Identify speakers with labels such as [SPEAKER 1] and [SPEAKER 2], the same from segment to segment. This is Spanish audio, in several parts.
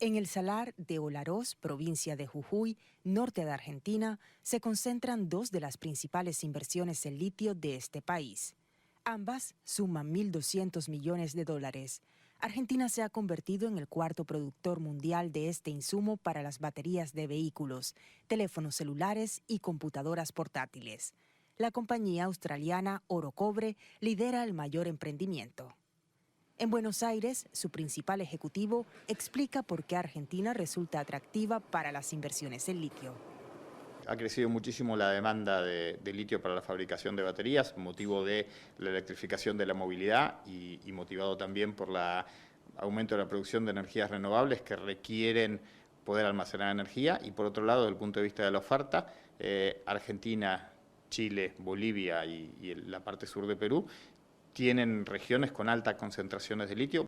[SPEAKER 1] En el salar de Olaroz, provincia de Jujuy, norte de Argentina, se concentran dos de las principales inversiones en litio de este país. Ambas suman 1.200 millones de dólares. Argentina se ha convertido en el cuarto productor mundial de este insumo para las baterías de vehículos, teléfonos celulares y computadoras portátiles. La compañía australiana Orocobre lidera el mayor emprendimiento. En Buenos Aires, su principal ejecutivo explica por qué Argentina resulta atractiva para las inversiones en litio.
[SPEAKER 2] Ha crecido muchísimo la demanda de litio para la fabricación de baterías, motivo de la electrificación de la movilidad y motivado también por el aumento de la producción de energías renovables que requieren poder almacenar energía. Y por otro lado, desde el punto de vista de la oferta, Argentina, Chile, Bolivia y la parte sur de Perú tienen regiones con altas concentraciones de litio.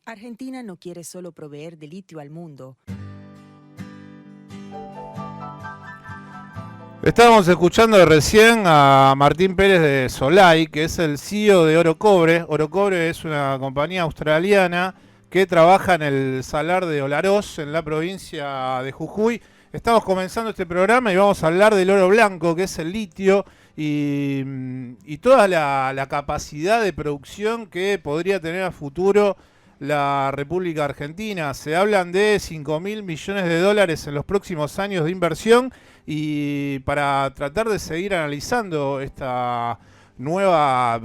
[SPEAKER 1] Argentina no quiere solo proveer de litio al mundo.
[SPEAKER 3] Estábamos escuchando recién a Martín Pérez de Solay, que es el CEO de Orocobre. Orocobre es una compañía australiana que trabaja en el salar de Olaroz, en la provincia de Jujuy. Estamos comenzando este programa y vamos a hablar del oro blanco, que es el litio, y toda la capacidad de producción que podría tener a futuro la República Argentina. Se hablan de 5.000 millones de dólares en los próximos años de inversión, y para tratar de seguir analizando esta nueva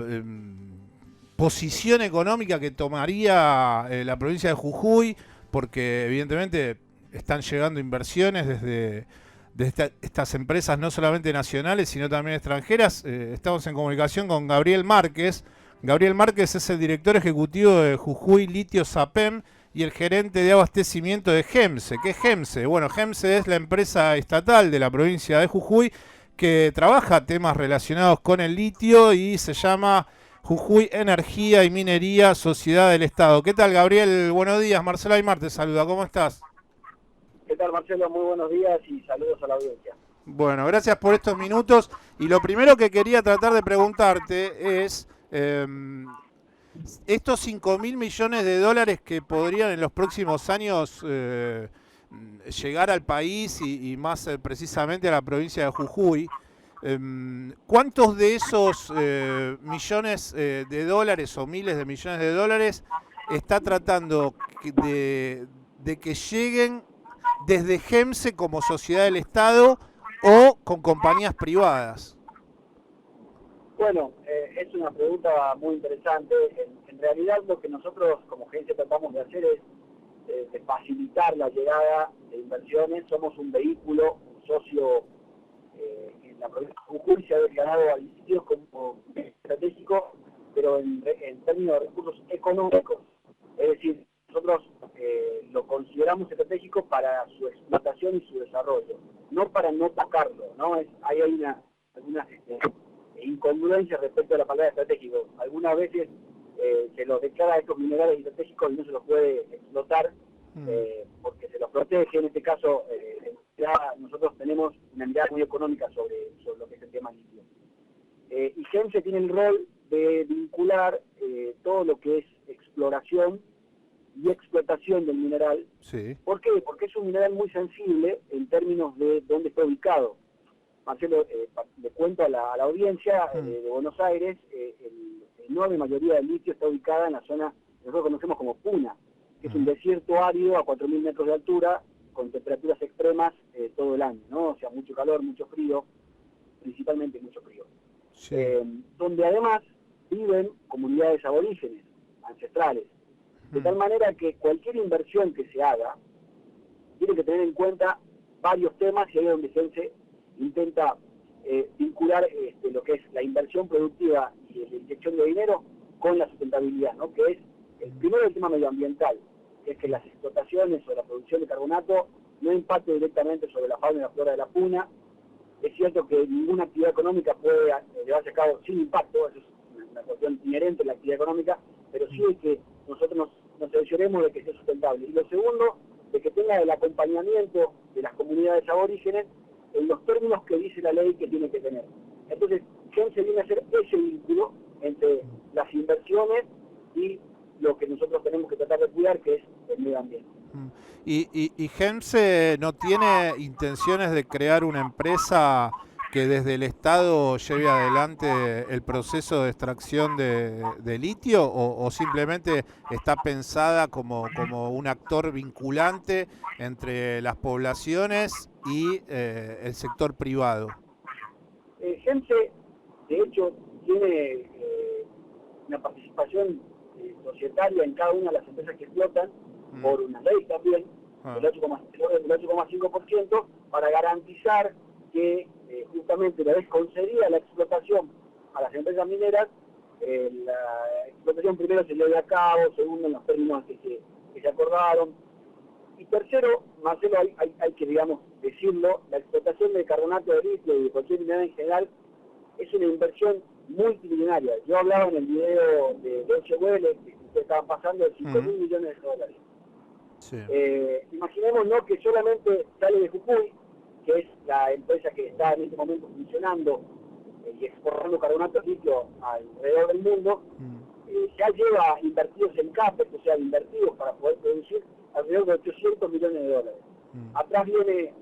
[SPEAKER 3] posición económica que tomaría la provincia de Jujuy, porque evidentemente están llegando inversiones desde estas empresas no solamente nacionales, sino también extranjeras. Estamos en comunicación con Gabriel Márquez. Gabriel Márquez es el director ejecutivo de Jujuy Litio Sapem y el gerente de abastecimiento de GEMSE. ¿Qué es GEMSE? Bueno, GEMSE es la empresa estatal de la provincia de Jujuy que trabaja temas relacionados con el litio y se llama Jujuy Energía y Minería Sociedad del Estado. ¿Qué tal, Gabriel? Buenos días. Marcelo Aymar te saluda. ¿Cómo estás?
[SPEAKER 4] ¿Qué tal, Marcelo? Muy buenos días y saludos a la audiencia.
[SPEAKER 3] Bueno, gracias por estos minutos. Y lo primero que quería tratar de preguntarte es, estos 5.000 millones de dólares que podrían en los próximos años llegar al país y más precisamente a la provincia de Jujuy, ¿cuántos de esos millones de dólares o miles de millones de dólares está tratando de que lleguen desde GEMSE como sociedad del Estado o con compañías privadas?
[SPEAKER 4] Bueno, es una pregunta muy interesante. En realidad lo que nosotros como agencia tratamos de hacer es de facilitar la llegada de inversiones. Somos un vehículo, un socio en la provincia de Jujuy se ha declarado al litio como estratégico, pero en términos de recursos económicos. Es decir, nosotros lo consideramos estratégico para su explotación y su desarrollo, no para no tocarlo, ¿no? Hay algunas incongruencias respecto a la palabra estratégico. Algunas veces se los declara estos minerales estratégicos y no se los puede explotar porque se los protege. En este caso, ya nosotros tenemos una mirada muy económica sobre lo que es el tema litio. Y GEMSE tiene el rol de vincular todo lo que es exploración y explotación del mineral.
[SPEAKER 3] Sí.
[SPEAKER 4] ¿Por qué? Porque es un mineral muy sensible en términos de dónde está ubicado. Marcelo, le cuento a la audiencia de Buenos Aires, la enorme mayoría del litio está ubicada en la zona que nosotros conocemos como Puna, que es un desierto árido a 4.000 metros de altura, con temperaturas extremas todo el año, ¿no? O sea, mucho calor, mucho frío, principalmente mucho frío.
[SPEAKER 3] Sí.
[SPEAKER 4] Donde además viven comunidades aborígenes, ancestrales. De tal manera que cualquier inversión que se haga tiene que tener en cuenta varios temas, y ahí es donde GEMSE intenta vincular lo que es la inversión productiva y la inyección de dinero con la sustentabilidad, ¿no? Que es primero el tema medioambiental, que es que las explotaciones o la producción de carbonato no impacte directamente sobre la fauna y la flora de la Puna. Es cierto que ninguna actividad económica puede llevarse a cabo sin impacto, eso es una cuestión inherente a la actividad económica, pero sí es que nosotros nos cercioremos de que sea sustentable. Y lo segundo, de que tenga el acompañamiento de las comunidades aborígenes en los términos que dice la ley que tiene que tener. Entonces, GEMSE viene a ser ese vínculo entre las inversiones y lo que nosotros tenemos que tratar de cuidar, que es el medio ambiente.
[SPEAKER 3] ¿Y GEMSE no tiene intenciones de crear una empresa que desde el Estado lleve adelante el proceso de extracción de litio o simplemente está pensada como un actor vinculante entre las poblaciones y el sector privado?
[SPEAKER 4] GEMSE, de hecho, tiene una participación societaria en cada una de las empresas que explotan, por una ley también, del 8,5%, para garantizar que justamente una vez concedida la explotación a las empresas mineras, la explotación primero se lleve a cabo, segundo en los términos que se acordaron, y tercero, Marcelo, hay que, digamos, decirlo, la explotación de carbonato de litio y de cualquier mineral en general es una inversión multimillonaria. Yo hablaba en el video de Deutsche Welle, que ustedes estaban pasando, de 5.000 millones de dólares.
[SPEAKER 3] Sí.
[SPEAKER 4] Imaginémonos que solamente sale de Jujuy, que es la empresa que está en este momento funcionando y exportando carbonato de litio alrededor del mundo, ya lleva invertidos en CAPEX, o sea, invertidos para poder producir alrededor de 800 millones de dólares. Atrás viene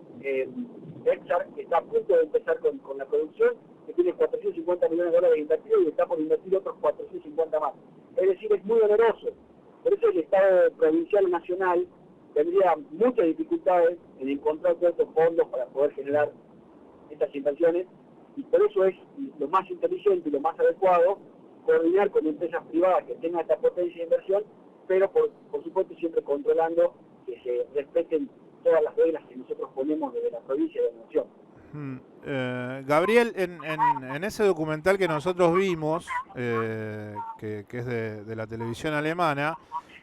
[SPEAKER 4] Exar, que está a punto de empezar con la producción, que tiene 450 millones de dólares invertidos y está por invertir otros 450 más. Es decir, es muy oneroso. Por eso el Estado provincial y nacional tendría muchas dificultades en encontrar todos estos fondos para poder generar estas inversiones, y por eso es lo más inteligente y lo más adecuado coordinar con empresas privadas que tengan esta potencia de inversión, pero por supuesto siempre controlando que se respeten todas las reglas que nosotros ponemos desde la provincia de la nación.
[SPEAKER 3] Gabriel, en ese documental que nosotros vimos, que es de la televisión alemana,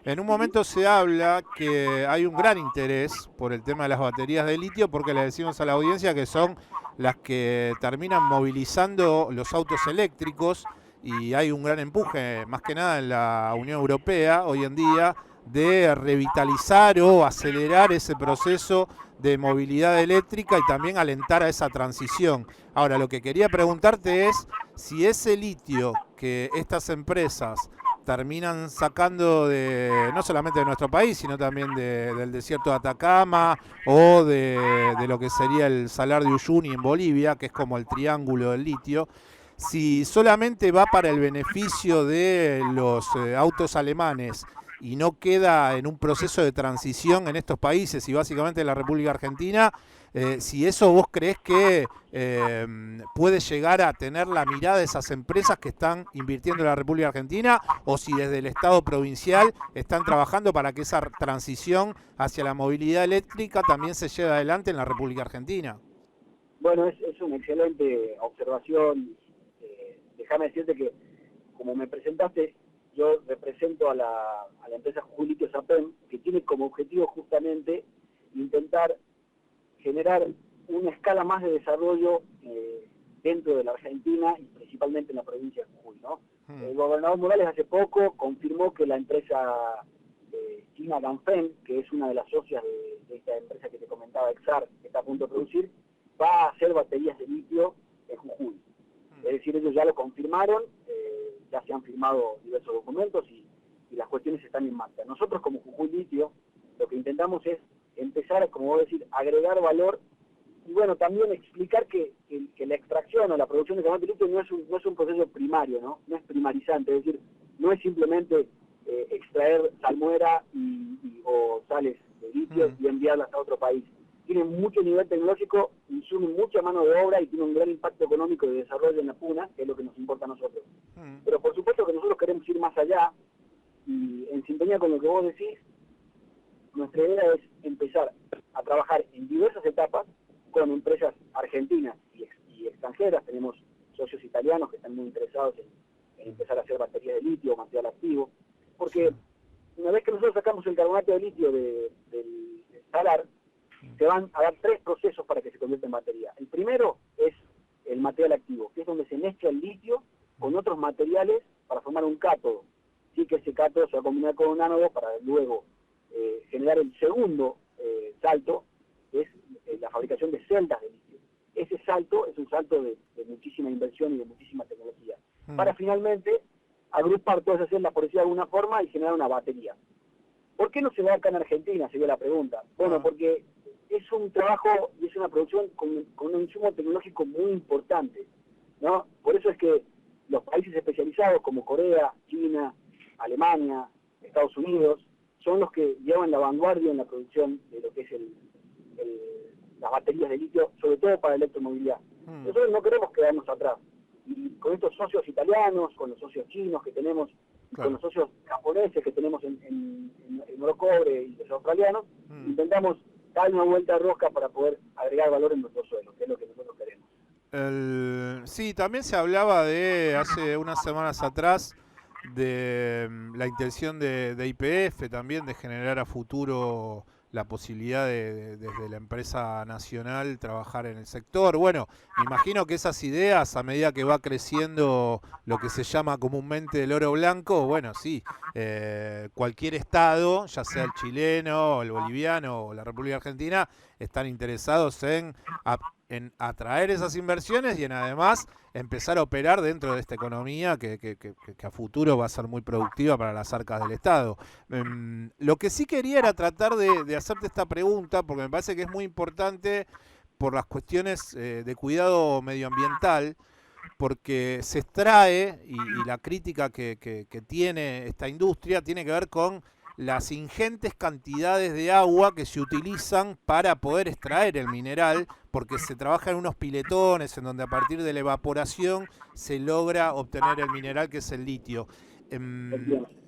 [SPEAKER 3] en un momento se habla que hay un gran interés por el tema de las baterías de litio, porque le decimos a la audiencia que son las que terminan movilizando los autos eléctricos, y hay un gran empuje, más que nada en la Unión Europea hoy en día, de revitalizar o acelerar ese proceso de movilidad eléctrica y también alentar a esa transición. Ahora, lo que quería preguntarte es si ese litio que estas empresas terminan sacando no solamente de nuestro país, sino también del desierto de Atacama o de lo que sería el Salar de Uyuni en Bolivia, que es como el triángulo del litio, si solamente va para el beneficio de los autos alemanes y no queda en un proceso de transición en estos países y básicamente en la República Argentina, si eso vos creés que puede llegar a tener la mirada de esas empresas que están invirtiendo en la República Argentina, o si desde el Estado provincial están trabajando para que esa transición hacia la movilidad eléctrica también se lleve adelante en la República Argentina.
[SPEAKER 4] Bueno, es una excelente observación. Déjame decirte que, como me presentaste, yo represento a la empresa Jujuy Litio SAPEM, que tiene como objetivo justamente intentar generar una escala más de desarrollo dentro de la Argentina y principalmente en la provincia de Jujuy, ¿no? El gobernador Morales hace poco confirmó que la empresa china Ganfeng, que es una de las socias de esta empresa que te comentaba, Exar, que está a punto de producir, va a hacer baterías de litio en Jujuy. Es decir, ellos ya lo confirmaron, ya se han firmado diversos documentos y las cuestiones están en marcha. Nosotros como Jujuy Litio lo que intentamos es empezar a, como vos decís, agregar valor y bueno, también explicar que la extracción o la producción de carbonato de litio no es un proceso primario, ¿no? No es primarizante, es decir, no es simplemente extraer salmuera o sales de litio y enviarlas a otro país. Tiene mucho nivel tecnológico, insume mucha mano de obra y tiene un gran impacto económico de desarrollo en la puna, que es lo que nos importa a nosotros. Pero por supuesto que nosotros queremos ir más allá y en sintonía con lo que vos decís, nuestra idea es empezar a trabajar en diversas etapas con empresas argentinas y extranjeras. Tenemos socios italianos que están muy interesados en empezar a hacer baterías de litio o material activo, porque una vez que nosotros sacamos el carbonato de litio del salar, se van a dar 3 procesos para que se convierta en batería. El primero es el material activo, que es donde se mezcla el litio con otros materiales para formar un cátodo. Sí, que ese cátodo se va a combinar con un ánodo para luego generar el segundo salto, que es la fabricación de celdas de litio. Ese salto es un salto de muchísima inversión y de muchísima tecnología, para finalmente agrupar todas esas celdas, por decirlo de alguna forma, y generar una batería. ¿Por qué no se da acá en Argentina? Sería la pregunta. Bueno, porque es un trabajo y es una producción con un insumo tecnológico muy importante, ¿no? Por eso es que los países especializados como Corea, China, Alemania, Estados Unidos, son los que llevan la vanguardia en la producción de lo que es las baterías de litio, sobre todo para electromovilidad. Nosotros no queremos quedarnos atrás. Y con estos socios italianos, con los socios chinos que tenemos, con los socios japoneses que tenemos en Orocobre y los australianos, intentamos dar una vuelta de rosca para poder agregar valor en nuestro suelo, que es lo que nosotros queremos.
[SPEAKER 3] Sí, también se hablaba hace unas semanas atrás de la intención de YPF también de generar a futuro la posibilidad desde la empresa nacional trabajar en el sector. Bueno, me imagino que esas ideas, a medida que va creciendo lo que se llama comúnmente el oro blanco, bueno, sí, cualquier estado, ya sea el chileno, el boliviano o la República Argentina, están interesados en atraer esas inversiones y en además empezar a operar dentro de esta economía que a futuro va a ser muy productiva para las arcas del Estado. Lo que sí quería era tratar de hacerte esta pregunta, porque me parece que es muy importante por las cuestiones de cuidado medioambiental, porque se extrae, y la crítica que tiene esta industria tiene que ver con las ingentes cantidades de agua que se utilizan para poder extraer el mineral, porque se trabaja en unos piletones en donde a partir de la evaporación se logra obtener el mineral que es el litio.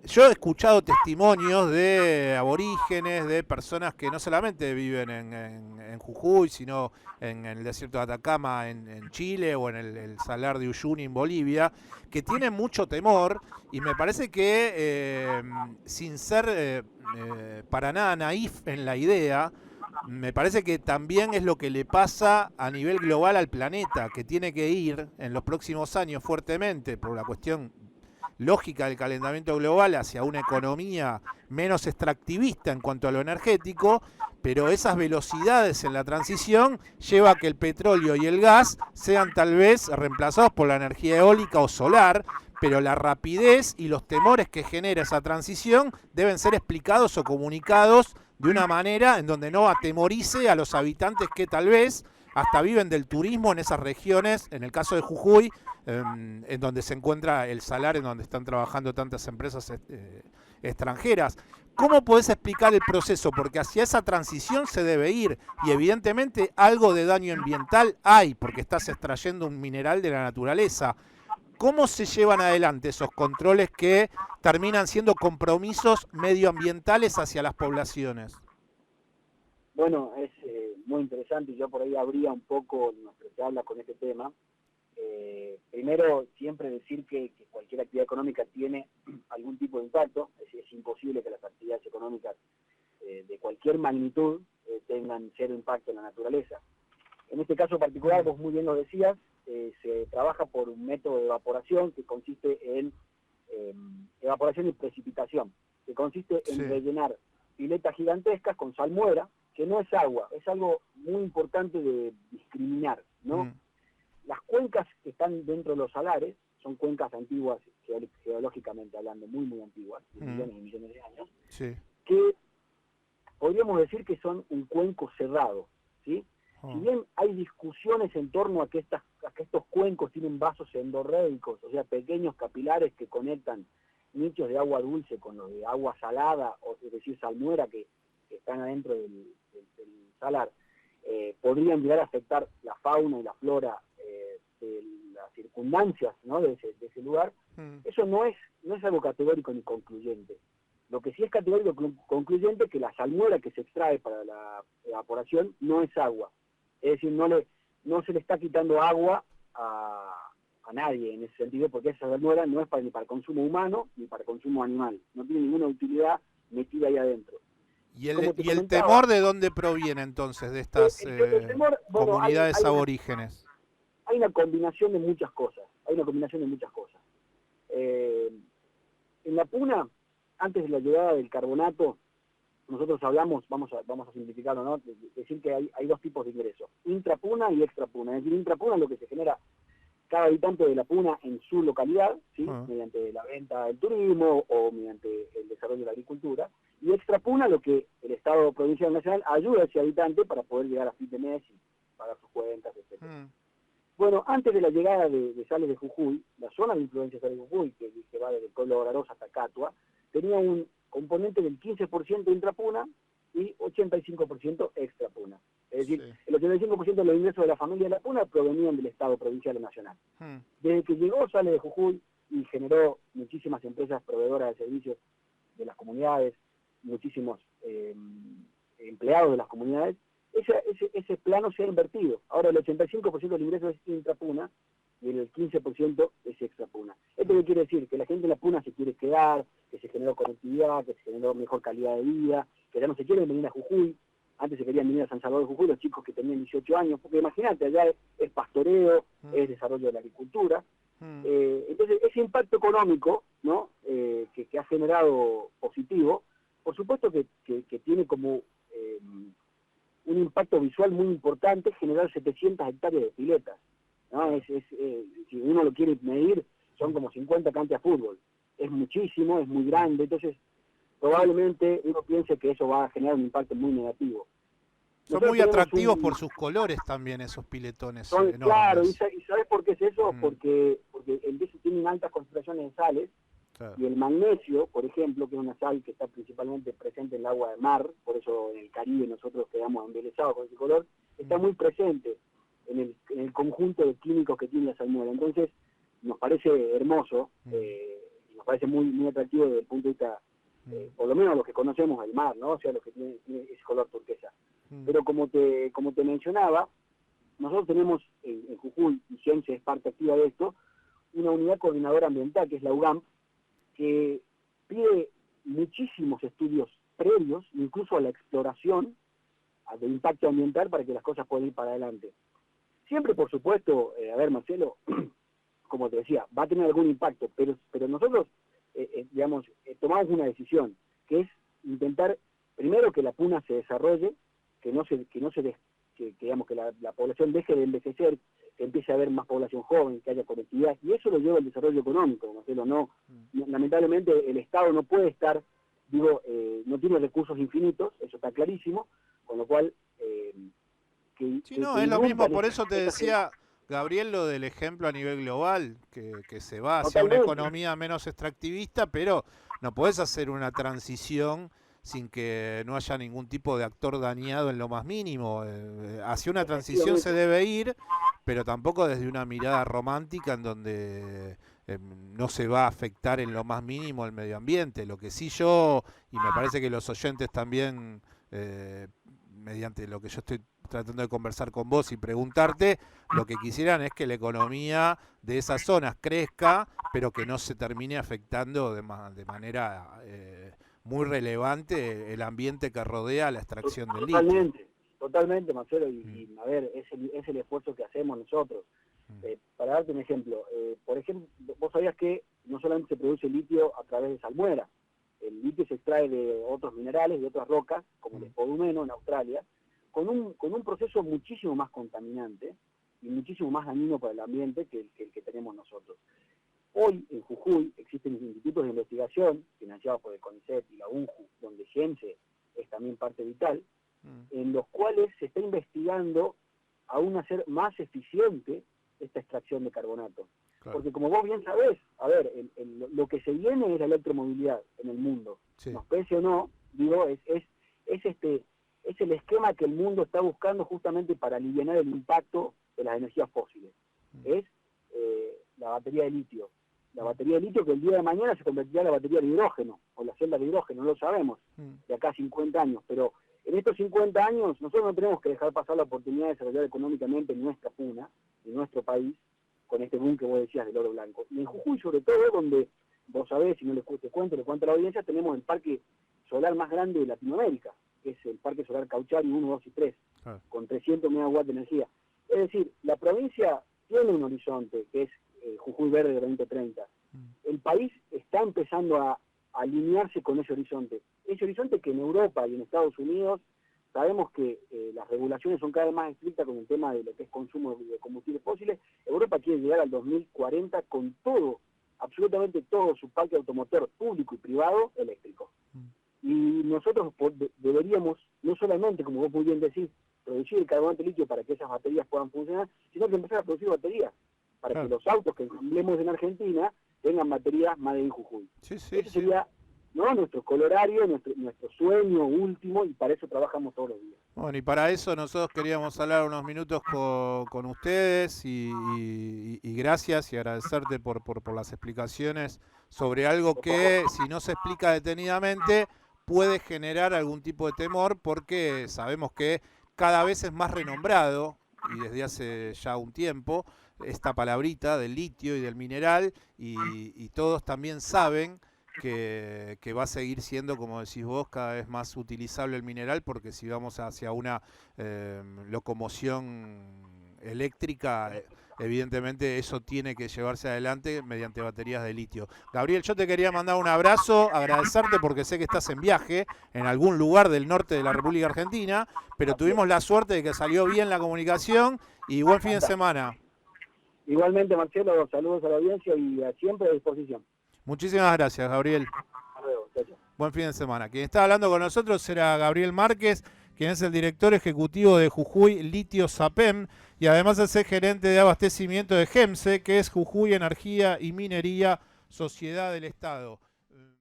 [SPEAKER 3] Yo he escuchado testimonios de aborígenes, de personas que no solamente viven en Jujuy, sino en el desierto de Atacama en Chile o en el Salar de Uyuni en Bolivia, que tienen mucho temor y me parece que sin ser para nada naif en la idea, me parece que también es lo que le pasa a nivel global al planeta, que tiene que ir en los próximos años fuertemente por la cuestión lógica del calentamiento global hacia una economía menos extractivista en cuanto a lo energético, pero esas velocidades en la transición lleva a que el petróleo y el gas sean tal vez reemplazados por la energía eólica o solar, pero la rapidez y los temores que genera esa transición deben ser explicados o comunicados de una manera en donde no atemorice a los habitantes que tal vez hasta viven del turismo en esas regiones, en el caso de Jujuy, en donde se encuentra el salar, en donde están trabajando tantas empresas extranjeras. ¿Cómo podés explicar el proceso? Porque hacia esa transición se debe ir y evidentemente algo de daño ambiental hay, porque estás extrayendo un mineral de la naturaleza. ¿Cómo se llevan adelante esos controles que terminan siendo compromisos medioambientales hacia las poblaciones?
[SPEAKER 4] Bueno, es muy interesante y yo por ahí abría un poco nuestra charla con este tema. Primero, siempre decir que cualquier actividad económica tiene algún tipo de impacto. Es imposible que las actividades económicas de cualquier magnitud tengan cero impacto en la naturaleza. En este caso particular, vos muy bien lo decías, se trabaja por un método de evaporación que consiste en evaporación y precipitación, que consiste en rellenar piletas gigantescas con salmuera, que no es agua, es algo muy importante de discriminar, ¿no? Las cuencas que están dentro de los salares son cuencas antiguas, geológicamente hablando, muy, muy antiguas, de millones y millones de años, que podríamos decir que son un cuenco cerrado, ¿sí? Si bien hay discusiones en torno a que estos cuencos tienen vasos endorreicos, o sea, pequeños capilares que conectan nichos de agua dulce con los de agua salada, o es decir, salmuera que están adentro del salar, podrían llegar a afectar la fauna y la flora de las circunstancias, ¿no?, de ese lugar. Eso no es algo categórico ni concluyente. Lo que sí es categórico y concluyente es que la salmuera que se extrae para la evaporación no es agua. Es decir, no se le está quitando agua a nadie en ese sentido, porque esa salmuera no es ni para consumo humano ni para consumo animal. No tiene ninguna utilidad metida ahí adentro.
[SPEAKER 3] ¿Y el temor de dónde proviene entonces de estas comunidades aborígenes?
[SPEAKER 4] Hay una combinación de muchas cosas. En la puna, antes de la llegada del carbonato, nosotros hablamos, vamos a simplificarlo, ¿no?, decir que hay dos tipos de ingresos, intrapuna y extrapuna. Es decir, intrapuna es lo que se genera cada habitante de la puna en su localidad, ¿sí?, mediante la venta del turismo o mediante el desarrollo de la agricultura, Y extra puna lo que el Estado provincial nacional ayuda a ese habitante para poder llegar a fin de mes y pagar sus cuentas, etc. Bueno, antes de la llegada de Sales de Jujuy, la zona de influencia de Sales de Jujuy, que va desde el pueblo de Oraroz hasta Catua, tenía un componente del 15% intrapuna y 85% extrapuna. Es decir, el 85% de los ingresos de la familia de la puna provenían del Estado provincial y nacional. Desde que llegó Sales de Jujuy y generó muchísimas empresas proveedoras de servicios de las comunidades, muchísimos empleados de las comunidades, ese plano se ha invertido. Ahora el 85% del ingreso es intrapuna y el 15% es extrapuna. ¿Esto qué quiere decir? Que la gente en la puna se quiere quedar, que se generó conectividad, que se generó mejor calidad de vida, que ya no se quieren venir a Jujuy. Antes se querían venir a San Salvador de Jujuy los chicos que tenían 18 años, porque imagínate, allá es pastoreo, es desarrollo de la agricultura. Entonces, ese impacto económico, ¿no? Que ha generado positivo, por supuesto que tiene como un impacto visual muy importante generar 700 hectáreas de piletas, ¿no? Si uno lo quiere medir, son como 50 canchas de fútbol. Es muchísimo, es muy grande, entonces probablemente uno piense que eso va a generar un impacto muy negativo.
[SPEAKER 3] Son muy atractivos por sus colores también esos piletones enormes.
[SPEAKER 4] Claro, ¿y sabes por qué es eso? Porque en vez tienen altas concentraciones de sales, claro. Y el magnesio, por ejemplo, que es una sal que está principalmente presente en el agua de mar, por eso en el Caribe nosotros quedamos embelesados con ese color, está muy presente en el conjunto de químicos que tiene la salmuera. Entonces, nos parece hermoso, y nos parece muy, muy atractivo desde el punto de vista, por lo menos los que conocemos el mar, ¿no? O sea, los que tienen ese color turquesa. Pero como te mencionaba, nosotros tenemos en Jujuy, y Gense es parte activa de esto, una unidad coordinadora ambiental, que es la UGAMP, que pide muchísimos estudios previos, incluso a la exploración de impacto ambiental, para que las cosas puedan ir para adelante. Siempre, por supuesto, a ver, Marcelo, como te decía, va a tener algún impacto, pero nosotros, digamos, tomamos una decisión, que es intentar, primero, que la puna se desarrolle, que digamos, que la población deje de envejecer, que empiece a haber más población joven, que haya conectividad, y eso lo lleva al desarrollo económico, Marcelo. Lamentablemente el Estado no puede estar, no tiene recursos infinitos, eso está clarísimo, con lo cual...
[SPEAKER 3] es lo mismo, por eso te decía, Gabriel, lo del ejemplo a nivel global, que se va hacia una economía menos extractivista, pero no podés hacer una transición sin que no haya ningún tipo de actor dañado en lo más mínimo. Hacia una transición se debe ir, pero tampoco desde una mirada romántica en donde no se va a afectar en lo más mínimo el medio ambiente. Lo que sí yo, y me parece que los oyentes también, mediante lo que yo estoy tratando de conversar con vos y preguntarte, lo que quisieran es que la economía de esas zonas crezca, pero que no se termine afectando de manera muy relevante el ambiente que rodea la extracción del litio.
[SPEAKER 4] Totalmente, Marcelo, y a ver, es el esfuerzo que hacemos nosotros. Para darte un ejemplo, por ejemplo, vos sabías que no solamente se produce litio a través de salmuera, el litio se extrae de otros minerales, de otras rocas, como el spodumeno en Australia, con un proceso muchísimo más contaminante y muchísimo más dañino para el ambiente que el que tenemos nosotros. Hoy en Jujuy existen institutos de investigación financiados por el CONICET y la UNJU, donde Gense es también parte vital, en los cuales se está investigando aún hacer más eficiente esta extracción de carbonato. Claro. Porque como vos bien sabés, a ver, lo que se viene es la electromovilidad en el mundo. Sí. Nos pese o no, es el esquema que el mundo está buscando justamente para aliviar el impacto de las energías fósiles. Es la batería de litio. La batería de litio que el día de mañana se convertirá en la batería de hidrógeno, o la celda de hidrógeno, no lo sabemos, de acá a 50 años. Pero en estos 50 años nosotros no tenemos que dejar pasar la oportunidad de desarrollar económicamente nuestra puna, en nuestro país, con este boom que vos decías del oro blanco. Y en Jujuy, sobre todo, donde vos sabés, si no le cuento a la audiencia, tenemos el parque solar más grande de Latinoamérica, que es el Parque Solar Cauchari 1, 2 y 3, con 300 megawatts de energía. Es decir, la provincia tiene un horizonte, que es Jujuy Verde de 2030. El país está empezando a alinearse con ese horizonte. Ese horizonte que en Europa y en Estados Unidos sabemos que las regulaciones son cada vez más estrictas con el tema de lo que es consumo de combustibles fósiles. Europa quiere llegar al 2040 con todo, absolutamente todo su parque automotor público y privado eléctrico. Y nosotros deberíamos, no solamente, como vos muy bien decís, producir el carburante litio para que esas baterías puedan funcionar, sino que empezar a producir baterías para que los autos que ensamblemos en Argentina tengan baterías Made in Jujuy. Ese sería, ¿no?, nuestro colorario, nuestro sueño último, y para eso trabajamos todos los días.
[SPEAKER 3] Bueno, y para eso nosotros queríamos hablar unos minutos con ustedes y gracias y agradecerte por las explicaciones sobre algo que, si no se explica detenidamente, puede generar algún tipo de temor, porque sabemos que cada vez es más renombrado, y desde hace ya un tiempo, esta palabrita del litio y del mineral, y todos también saben que va a seguir siendo, como decís vos, cada vez más utilizable el mineral, porque si vamos hacia una locomoción eléctrica, evidentemente eso tiene que llevarse adelante mediante baterías de litio. Gabriel, yo te quería mandar un abrazo, agradecerte porque sé que estás en viaje en algún lugar del norte de la República Argentina, pero tuvimos la suerte de que salió bien la comunicación, y buen fin de semana.
[SPEAKER 4] Igualmente, Marcelo, saludos a la audiencia y siempre a disposición.
[SPEAKER 3] Muchísimas gracias, Gabriel.
[SPEAKER 4] Hasta luego. Chao, chao.
[SPEAKER 3] Buen fin de semana. Quien está hablando con nosotros era Gabriel Márquez, quien es el director ejecutivo de Jujuy Litio Sapem, y además es el gerente de abastecimiento de GEMSE, que es Jujuy Energía y Minería, Sociedad del Estado.